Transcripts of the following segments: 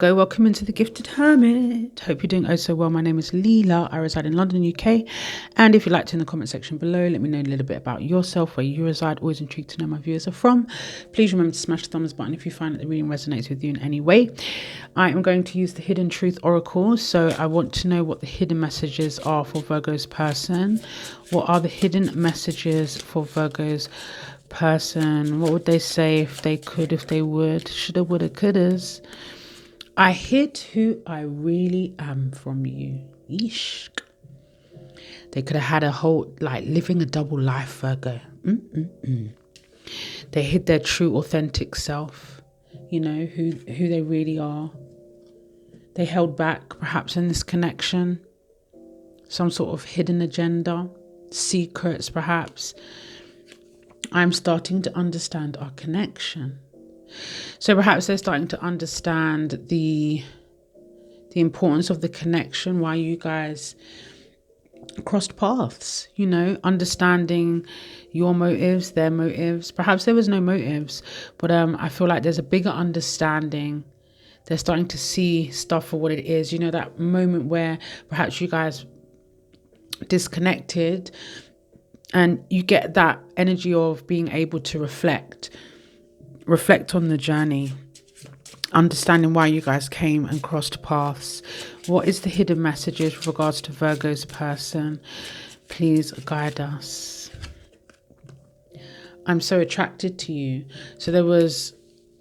Go, welcome into the Gifted Hermit. Hope you're doing oh so well. My name is Leela. I reside in London, UK. And if you'd like to, in the comment section below, let me know a little bit about yourself, where you reside. Always intrigued to know my viewers are from. Please remember to smash the thumbs button if you find that the reading resonates with you in any way. I am going to use the Hidden Truth Oracle. So I want to know what the hidden messages are for Virgo's person. What are the hidden messages for Virgo's person? What would they say if they could, if they would? Shoulda, woulda, couldas. I hid who I really am from you. Yeesh. They could have had a whole, living a double life, Virgo. They hid their true, authentic self. You know, who they really are. They held back, perhaps in this connection. Some sort of hidden agenda. Secrets, perhaps. I'm starting to understand our connection. So perhaps they're starting to understand the importance of the connection, why you guys crossed paths, you know, understanding your motives, their motives. Perhaps there was no motives, but I feel like there's a bigger understanding. They're starting to see stuff for what it is. You know, that moment where perhaps you guys disconnected and you get that energy of being able to reflect on the journey, understanding why you guys came and crossed paths. What is the hidden messages with regards to Virgo's person? Please guide us. I'm so attracted to you. So there was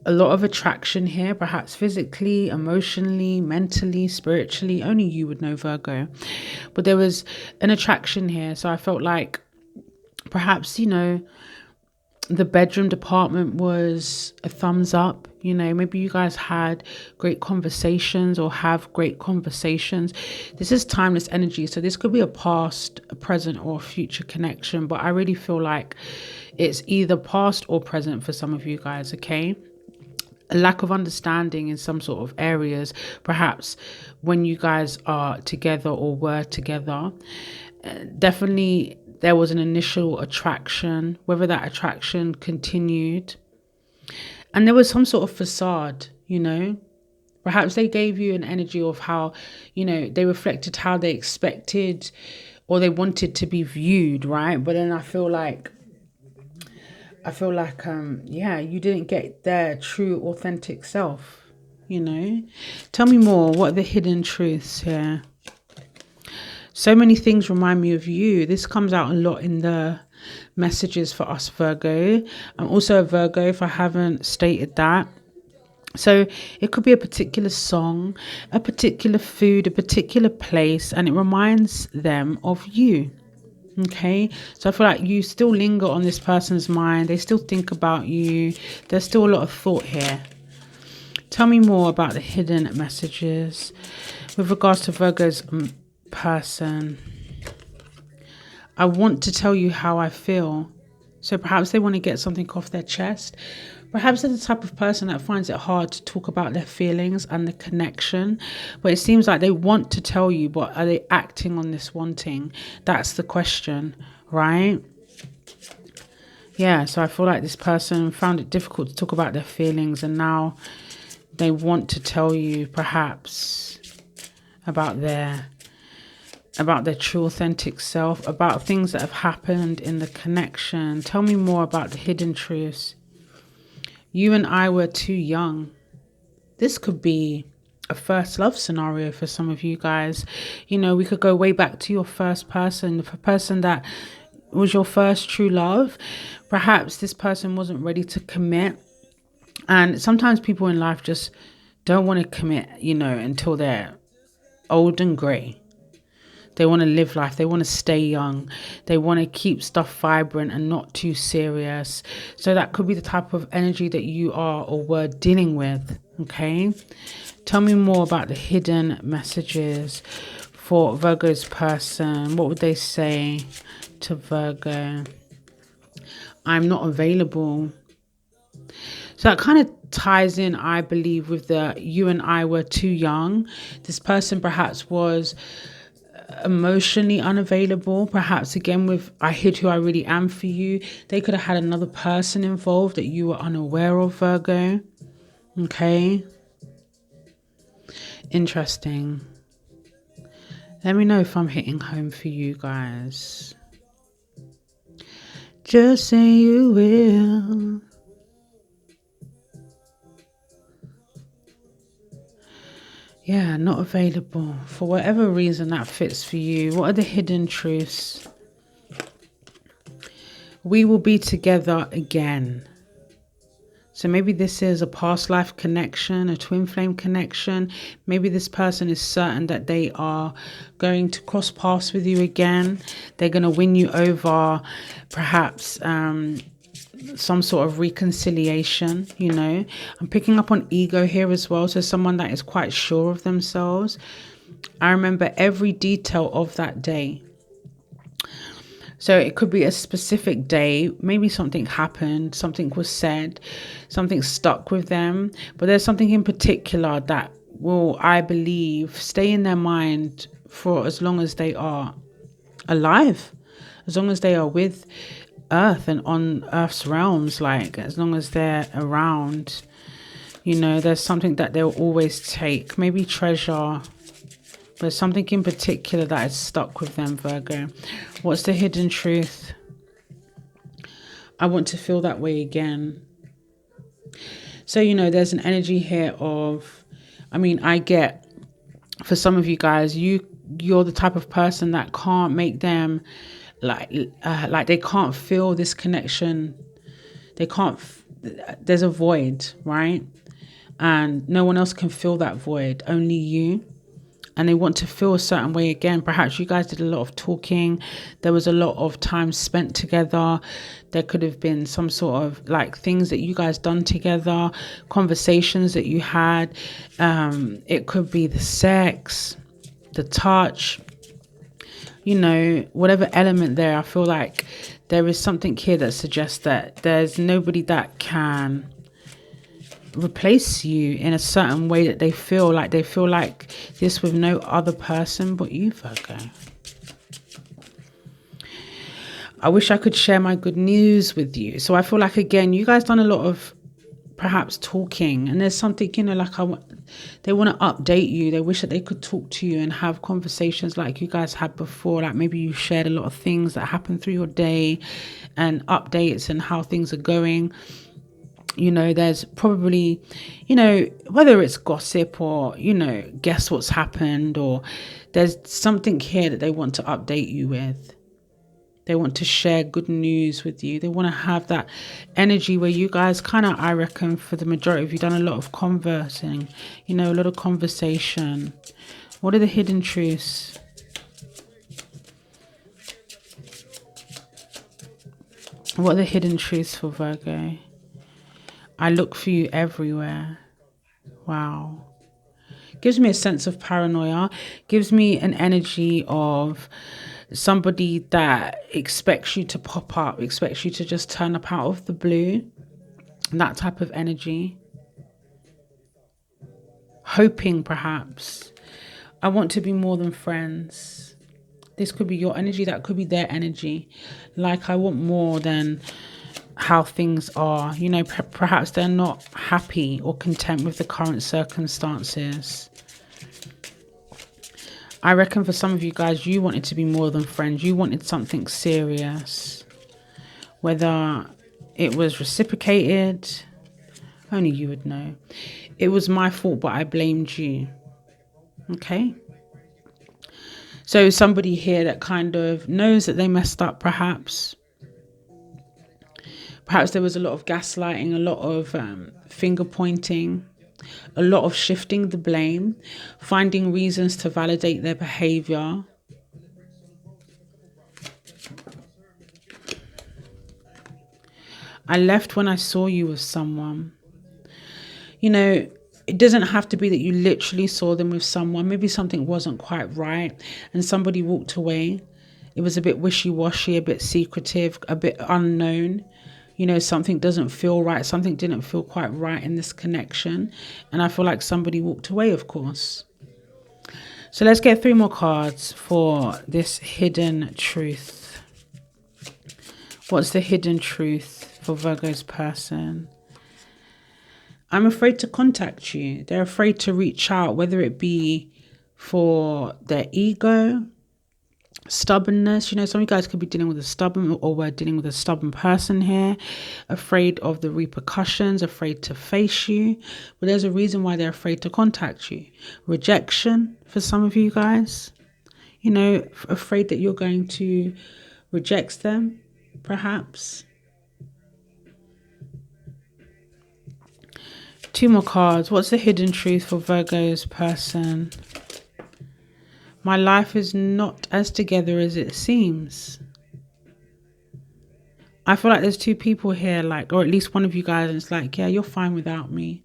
a lot of attraction here, perhaps physically, emotionally, mentally, spiritually. Only you would know, Virgo. But there was an attraction here. So I felt like perhaps, you know, the bedroom department was a thumbs up. You know, maybe you guys had great conversations or have great conversations. This is timeless energy. So this could be a past, a present, or a future connection. But I really feel like it's either past or present for some of you guys, okay? A lack of understanding in some sort of areas, perhaps when you guys are together or were together. Definitely there was an initial attraction, whether that attraction continued. And there was some sort of facade, you know. Perhaps they gave you an energy of how, you know, they reflected how they expected or they wanted to be viewed, right? But then I feel like, yeah, you didn't get their true, authentic self, you know. Tell me more. What are the hidden truths here? So many things remind me of you. This comes out a lot in the messages for us, Virgo. I'm also a Virgo, if I haven't stated that. So it could be a particular song, a particular food, a particular place, and it reminds them of you. Okay, so I feel like you still linger on this person's mind. They still think about you. There's still a lot of thought here. Tell me more about the hidden messages with regards to Virgo's person. I want to tell you how I feel. So perhaps they want to get something off their chest. Perhaps they're the type of person that finds it hard to talk about their feelings and the connection. But it seems like they want to tell you, but are they acting on this wanting? That's the question, right? Yeah, so I feel like this person found it difficult to talk about their feelings, and now they want to tell you perhaps about their true authentic self, about things that have happened in the connection. Tell me more about the hidden truths. You and I were too young. This could be a first love scenario for some of you guys. You know, we could go way back to your first person, the person that was your first true love. Perhaps this person wasn't ready to commit. And sometimes people in life just don't want to commit, you know, until they're old and grey. They want to live life. They want to stay young. They want to keep stuff vibrant and not too serious. So that could be the type of energy that you are or were dealing with. Okay. Tell me more about the hidden messages for Virgo's person. What would they say to Virgo? I'm not available. So that kind of ties in, I believe, with the you and I were too young. This person perhaps was emotionally unavailable, perhaps again with I hid who I really am for you. They could have had another person involved that you were unaware of, Virgo. Okay. Interesting. Let me know if I'm hitting home for you guys. Just say you will. Yeah, not available. For whatever reason that fits for you. What are the hidden truths? We will be together again. So maybe this is a past life connection, a twin flame connection. Maybe this person is certain that they are going to cross paths with you again. They're going to win you over, perhaps some sort of reconciliation, you know. I'm picking up on ego here as well. So someone that is quite sure of themselves. I remember every detail of that day. So it could be a specific day, maybe something happened, something was said, something stuck with them. But there's something in particular that will, I believe, stay in their mind for as long as they are alive, as long as they are with Earth and on Earth's realms, like as long as they're around, you know, there's something that they'll always take, maybe treasure. But something in particular that is stuck with them, Virgo. What's the hidden truth? I want to feel that way again. So, you know, there's an energy here of, I mean, I get, for some of you guys, you're the type of person that can't make them, like they can't feel this connection. They can't, there's a void, right? And no one else can fill that void, only you. And they want to feel a certain way again. Perhaps you guys did a lot of talking. There was a lot of time spent together. There could have been some sort of like things that you guys done together, conversations that you had. It could be the sex, the touch, you know, whatever element there. I feel like there is something here that suggests that there's nobody that can replace you in a certain way, that they feel like this with no other person but you, Virgo. I wish I could share my good news with you. So I feel like, again, you guys done a lot of perhaps talking, and there's something, you know, like they want to update you. They wish that they could talk to you and have conversations like you guys had before. Like maybe you shared a lot of things that happened through your day and updates and how things are going. You know, there's probably, you know, whether it's gossip or, you know, guess what's happened, or there's something here that they want to update you with. They want to share good news with you. They want to have that energy where you guys kind of, I reckon, for the majority of you, done a lot of conversing, you know, a lot of conversation. What are the hidden truths? What are the hidden truths for Virgo? I look for you everywhere. Wow. Gives me a sense of paranoia. Gives me an energy of somebody that expects you to pop up, expects you to just turn up out of the blue. That type of energy. Hoping, perhaps. I want to be more than friends. This could be your energy. That could be their energy. Like, I want more than how things are, you know. Perhaps they're not happy or content with the current circumstances. I reckon for some of you guys, you wanted to be more than friends. You wanted something serious, whether it was reciprocated, only you would know. It was my fault, but I blamed you. Okay, so somebody here that kind of knows that they messed up, perhaps there was a lot of gaslighting, a lot of finger pointing, a lot of shifting the blame, finding reasons to validate their behavior. I left when I saw you with someone. You know, it doesn't have to be that you literally saw them with someone. Maybe something wasn't quite right and somebody walked away. It was a bit wishy-washy, a bit secretive, a bit unknown. You know, something doesn't feel right. Something didn't feel quite right in this connection. And I feel like somebody walked away, of course. So let's get 3 more cards for this hidden truth. What's the hidden truth for Virgo's person? I'm afraid to contact you. They're afraid to reach out, whether it be for their ego, stubbornness. You know, some of you guys could be dealing with a stubborn, or we're dealing with a stubborn person here, afraid of the repercussions, afraid to face you. But there's a reason why they're afraid to contact you. Rejection for some of you guys, you know, afraid that you're going to reject them, perhaps. Two more cards. What's the hidden truth for Virgo's person? My life is not as together as it seems. I feel like there's two people here, like, or at least one of you guys, and it's like, yeah, you're fine without me.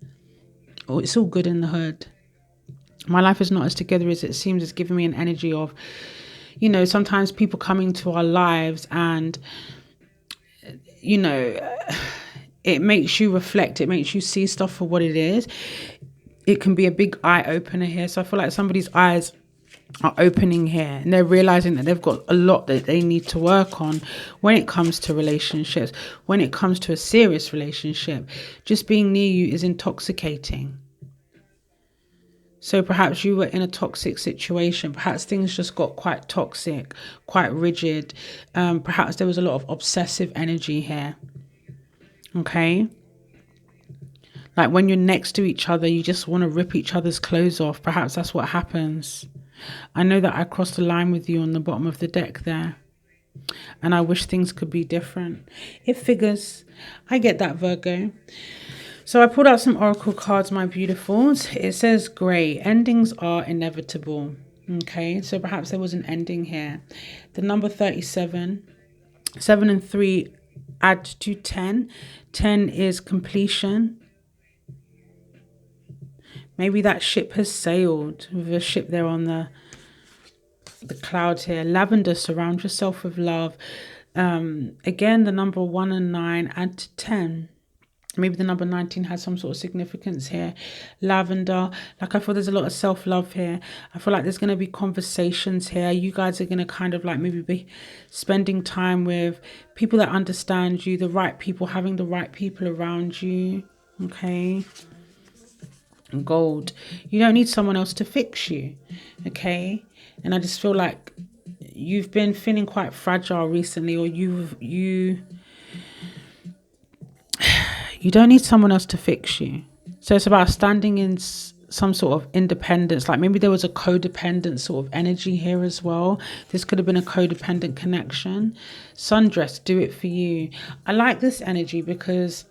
Or it's all good in the hood. My life is not as together as it seems. It's giving me an energy of, you know, sometimes people coming to our lives and, you know, it makes you reflect. It makes you see stuff for what it is. It can be a big eye opener here. So I feel like somebody's eyes are opening here and they're realizing that they've got a lot that they need to work on when it comes to relationships, when it comes to a serious relationship. Just being near you is intoxicating. So perhaps you were in a toxic situation. Perhaps things just got quite toxic, quite rigid. Perhaps there was a lot of obsessive energy here. Okay. Like when you're next to each other, you just want to rip each other's clothes off. Perhaps that's what happens. I know that I crossed the line with you on the bottom of the deck there. And I wish things could be different. It figures. I get that, Virgo. So I pulled out some oracle cards, my beautifuls. It says grey. Endings are inevitable. Okay, so perhaps there was an ending here. The number 37. 7 and 3 add to 10. 10 is completion. Maybe that ship has sailed with a ship there on the clouds here. Lavender, surround yourself with love. Again, the number 1 and 9 add to 10. Maybe the number 19 has some sort of significance here. Lavender, like I feel there's a lot of self-love here. I feel like there's going to be conversations here. You guys are going to kind of like maybe be spending time with people that understand you, the right people, having the right people around you. Okay. Gold. You don't need someone else to fix you. Okay. And I just feel like you've been feeling quite fragile recently, or you don't need someone else to fix you. So it's about standing in some sort of independence. Like maybe there was a codependent sort of energy here as well. This could have been a codependent connection. Sundress, do it for you. I like this energy because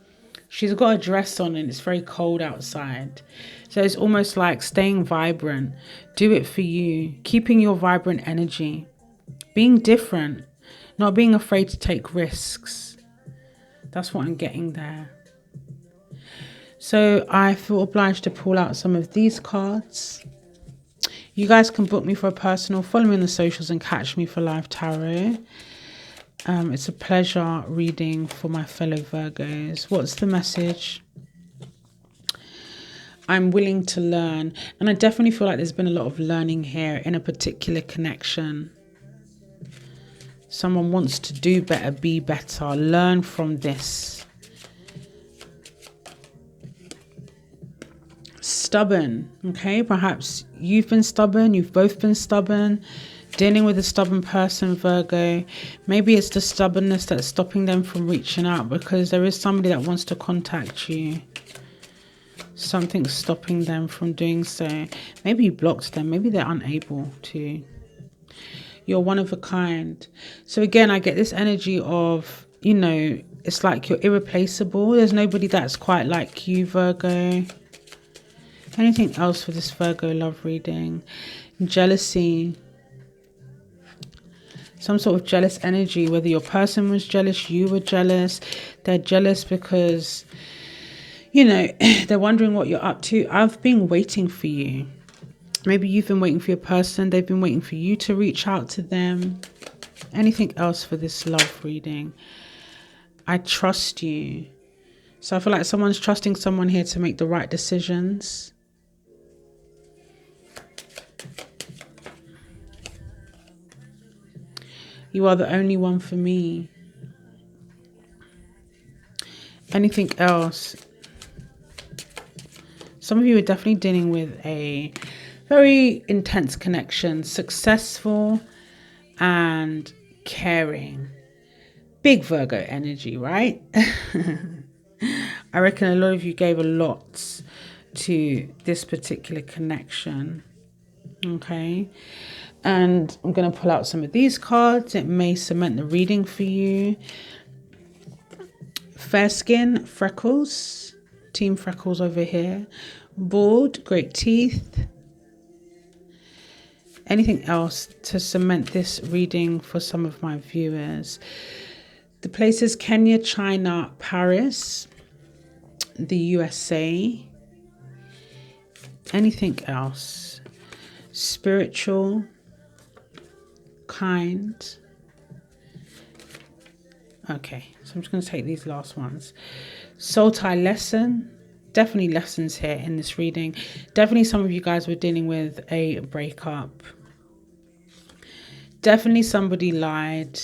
she's got a dress on and it's very cold outside. So it's almost like staying vibrant. Do it for you. Keeping your vibrant energy. Being different. Not being afraid to take risks. That's what I'm getting there. So I feel obliged to pull out some of these cards. You guys can book me for a personal. Follow me on the socials and catch me for live tarot. It's a pleasure reading for my fellow Virgos. What's the message? I'm willing to learn. And I definitely feel like there's been a lot of learning here in a particular connection. Someone wants to do better, be better, learn from this. Stubborn, okay? Perhaps you've been stubborn, you've both been stubborn. Dealing with a stubborn person, Virgo. Maybe it's the stubbornness that's stopping them from reaching out, because there is somebody that wants to contact you. Something's stopping them from doing so. Maybe you blocked them. Maybe they're unable to. You're one of a kind. So again, I get this energy of, you know, it's like you're irreplaceable. There's nobody that's quite like you, Virgo. Anything else for this Virgo love reading? Jealousy. Some sort of jealous energy, whether your person was jealous, you were jealous. They're jealous because, you know, they're wondering what you're up to. I've been waiting for you. Maybe you've been waiting for your person. They've been waiting for you to reach out to them. Anything else for this love reading? I trust you. So I feel like someone's trusting someone here to make the right decisions. You are the only one for me. Anything else? Some of you are definitely dealing with a very intense connection, successful and caring. Big Virgo energy, right? I reckon a lot of you gave a lot to this particular connection. Okay. And I'm going to pull out some of these cards. It may cement the reading for you. Fair skin, freckles. Team freckles over here. Bald, great teeth. Anything else to cement this reading for some of my viewers? The places Kenya, China, Paris, the USA. Anything else? Spiritual, kind. Okay, so I'm just going to take these last ones. Soul tie lesson. Definitely lessons here in this reading. Definitely some of you guys were dealing with a breakup. Definitely somebody lied.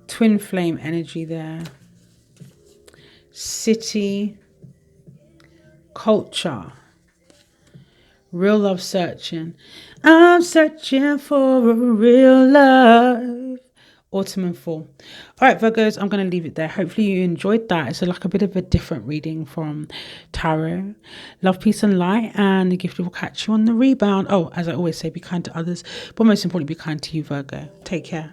Twin flame energy there. City. Culture. Real love searching. I'm searching for a real love. Autumn and fall. All right, Virgos, I'm going to leave it there. Hopefully you enjoyed that. It's like a bit of a different reading from tarot. Love, peace and light, and the gift will catch you on the rebound. Oh, as I always say, be kind to others, but most importantly, be kind to you, Virgo. Take care.